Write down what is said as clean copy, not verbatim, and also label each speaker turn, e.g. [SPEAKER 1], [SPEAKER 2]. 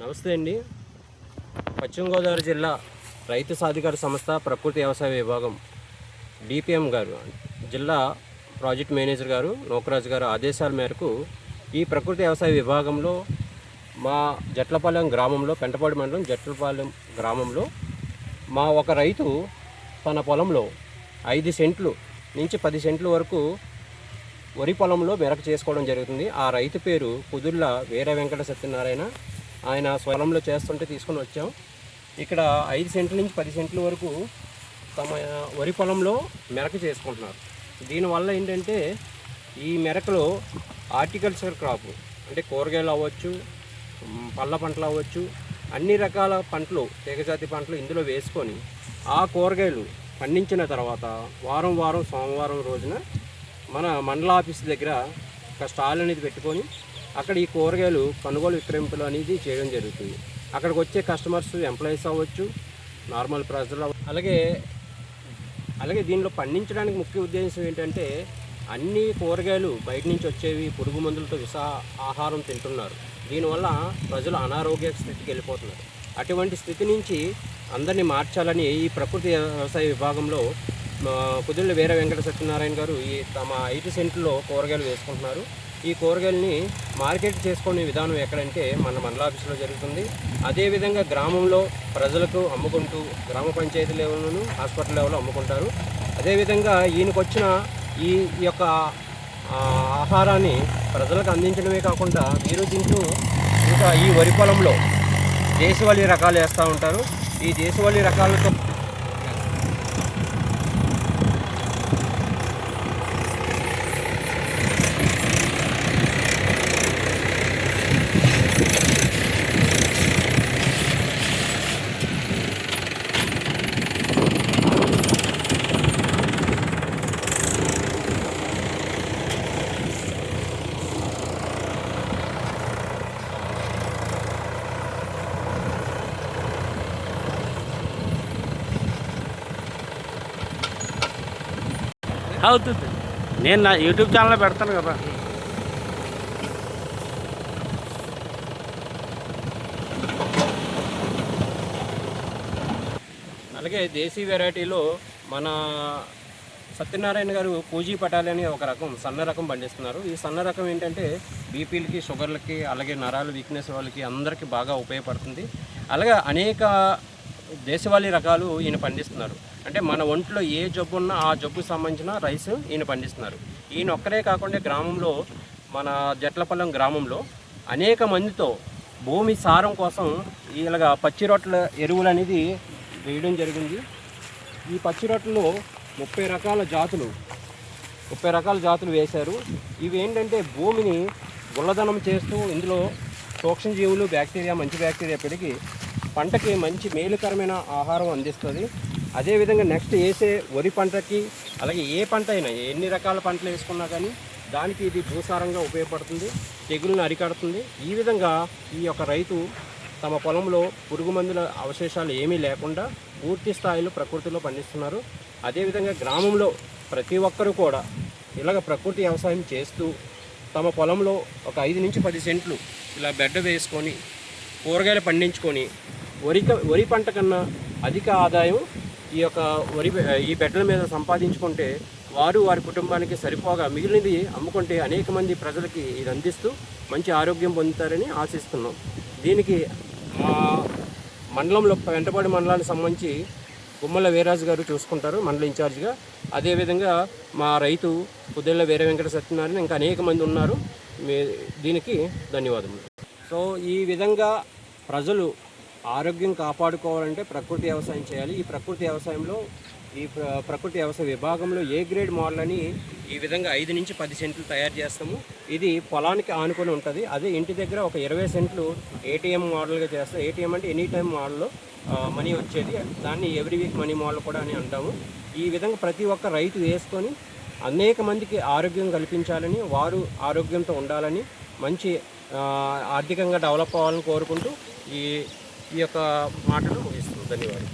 [SPEAKER 1] నమస్తే అండి. పశ్చిమ గోదావరి జిల్లా రైతు సాధికార సంస్థ ప్రకృతి వ్యవసాయ విభాగం డిపిఎం గారు, జిల్లా ప్రాజెక్ట్ మేనేజర్ గారు నోకరాజు గారు ఆదేశాల మేరకు ఈ ప్రకృతి వ్యవసాయ విభాగంలో మా జట్లపాలెం గ్రామంలో, పెంటపాడు మండలం జట్లపాలెం గ్రామంలో మా ఒక రైతు తన పొలంలో 5 సెంట్లు నుంచి 10 సెంట్ల వరకు వరి పొలంలో మెరక చేసుకోవడం జరుగుతుంది. ఆ రైతు పేరు కుదుర్ల వీర వెంకట సత్యనారాయణ. ఆయన పొలంలో చేస్తుంటే తీసుకొని వచ్చాం. ఇక్కడ 5 సెంట్ల నుంచి 10 సెంట్ల వరకు తమ వరి పొలంలో మెరక చేసుకుంటున్నారు. దీనివల్ల ఏంటంటే ఈ మెరకలో హార్టికల్చర్ క్రాప్ అంటే కూరగాయలు అవ్వచ్చు, పళ్ళ పంటలు అవ్వచ్చు, అన్ని రకాల పంటలు, తీగజాతి పంటలు ఇందులో వేసుకొని ఆ కూరగాయలు పండించిన తర్వాత వారం సోమవారం రోజున మన మండల ఆఫీస్ దగ్గర ఒక స్టాల్ అనేది పెట్టుకొని అక్కడ ఈ కూరగాయలు కొనుగోలు విక్రయింపులు అనేది చేయడం జరుగుతుంది. అక్కడికి వచ్చే కస్టమర్స్ ఎంప్లాయీస్ అవ్వచ్చు, నార్మల్ ప్రజలు అలాగే దీనిలో పండించడానికి ముఖ్య ఉద్దేశం ఏంటంటే అన్ని కూరగాయలు బయట నుంచి వచ్చేవి పురుగు మందులతో ఆహారం తింటున్నారు. దీనివల్ల ప్రజలు అనారోగ్య స్థితికి వెళ్ళిపోతున్నారు. అటువంటి స్థితి నుంచి అందరినీ మార్చాలని ఈ ప్రకృతి వ్యవసాయ విభాగంలో కుదుర్ల వీర వెంకట సత్యనారాయణ గారు తమ 5 సెంట్లలో కూరగాయలు వేసుకుంటున్నారు. ఈ కూరగాయలని మార్కెట్ చేసుకునే విధానం ఎక్కడంటే మన మండల ఆఫీసులో జరుగుతుంది. అదేవిధంగా గ్రామంలో ప్రజలకు అమ్ముకుంటూ గ్రామ పంచాయతీ లెవెల్లోనూ హాస్పిటల్ లెవెల్లో అమ్ముకుంటారు. అదేవిధంగా ఈయనకొచ్చిన ఈ యొక్క ఆహారాన్ని ప్రజలకు అందించడమే కాకుండా వీరు తింటూ ఇంకా ఈ వరి పొలంలో దేశవాళీ రకాలు వేస్తూ ఉంటారు. ఈ దేశవాళీ రకాలతో
[SPEAKER 2] అవుతుంది. నేను నా యూట్యూబ్ ఛానల్లో పెడతాను కదా.
[SPEAKER 1] అలాగే దేశీ వెరైటీలో మన సత్యనారాయణ గారు పూజీ పటాలి అని ఒక రకం సన్న రకం పండిస్తున్నారు. ఈ సన్న రకం ఏంటంటే బీపీలకి, షుగర్లకి, అలాగే నరాలు వీక్నెస్ వాళ్ళకి అందరికీ బాగా ఉపయోగపడుతుంది. అలాగే అనేక దేశవాళీ రకాలు ఈయన పండిస్తున్నారు. అంటే మన ఒంట్లో ఏ జబ్బు ఉన్నా ఆ జబ్బుకు సంబంధించిన రైస్ ఈయన పండిస్తున్నారు. ఈయన ఒక్కరే కాకుండా గ్రామంలో, మన జట్లపాలెం గ్రామంలో అనేక మందితో భూమి సారం కోసం ఇలాగ పచ్చి రొట్టెల ఎరువులు అనేది వేయడం జరిగింది. ఈ పచ్చి రొట్టెలో 30 రకాల జాతులు వేశారు. ఇవి ఏంటంటే భూమిని గుల్లదనం చేస్తూ ఇందులో సూక్ష్మజీవులు, బ్యాక్టీరియా, మంచి బ్యాక్టీరియా పెరిగి పంటకి మంచి మేలుకరమైన ఆహారం అందిస్తుంది. అదేవిధంగా నెక్స్ట్ వేసే వరి పంటకి, అలాగే ఏ పంట అయినా ఎన్ని రకాల పంటలు వేసుకున్నా కానీ దానికి ఇది భూసారంగా ఉపయోగపడుతుంది, తెగులను అరికడుతుంది. ఈ విధంగా ఈ యొక్క రైతు తమ పొలంలో పురుగు మందుల అవశేషాలు ఏమీ లేకుండా పూర్తి స్థాయిలో ప్రకృతిలో పండిస్తున్నారు. అదేవిధంగా గ్రామంలో ప్రతి ఒక్కరూ కూడా ఇలాగ ప్రకృతి వ్యవసాయం చేస్తూ తమ పొలంలో ఒక 5 నుంచి 10 సెంట్లు ఇలా బెడ్డ వేసుకొని కూరగాయలు పండించుకొని వరి పంట కన్నా అధిక ఆదాయం ఈ బెడ్ల మీద సంపాదించుకుంటే వారి కుటుంబానికి సరిపోగా మిగిలినది అమ్ముకుంటే అనేక మంది ప్రజలకి ఇది అందిస్తూ మంచి ఆరోగ్యం పొందుతారని ఆశిస్తున్నాం. దీనికి మా మండలంలో పెంటపాడు మండలానికి సంబంధించి గుమ్మల వీరాజు గారు చూసుకుంటారు మండల ఇన్ఛార్జిగా. అదేవిధంగా మా రైతు కుదుర్ల వీర వెంకట సత్యనారాయణ ఇంకా అనేక మంది ఉన్నారు. దీనికి ధన్యవాదములు. సో ఈ విధంగా ప్రజలు ఆరోగ్యం కాపాడుకోవాలంటే ప్రకృతి వ్యవసాయం చేయాలి. ఈ ప్రకృతి వ్యవసాయంలో ప్రకృతి వ్యవసాయ విభాగంలో ఏ గ్రేడ్ మోడల్ అని ఈ విధంగా 5 నుంచి 10 సెంట్లు తయారు చేస్తాము. ఇది పొలానికి ఆనుకొని ఉంటుంది. అదే ఇంటి దగ్గర ఒక 20 సెంట్లు ఏటీఎం మోడల్గా చేస్తాం. ఏటీఎం అంటే ఎనీ టైం మోడల్లో మనీ వచ్చేది, దాన్ని ఎవ్రీ వీక్ మనీ మోడల్ కూడా అని అంటాము. ఈ విధంగా ప్రతి ఒక్క రైతు వేసుకొని అనేక మందికి ఆరోగ్యం కల్పించాలని, వారు ఆరోగ్యంతో ఉండాలని, మంచి ఆర్థికంగా డెవలప్ అవ్వాలని కోరుకుంటూ ఈ యొక్క మాటలు ముగిస్తున్నాను. ధన్యవాదాలు.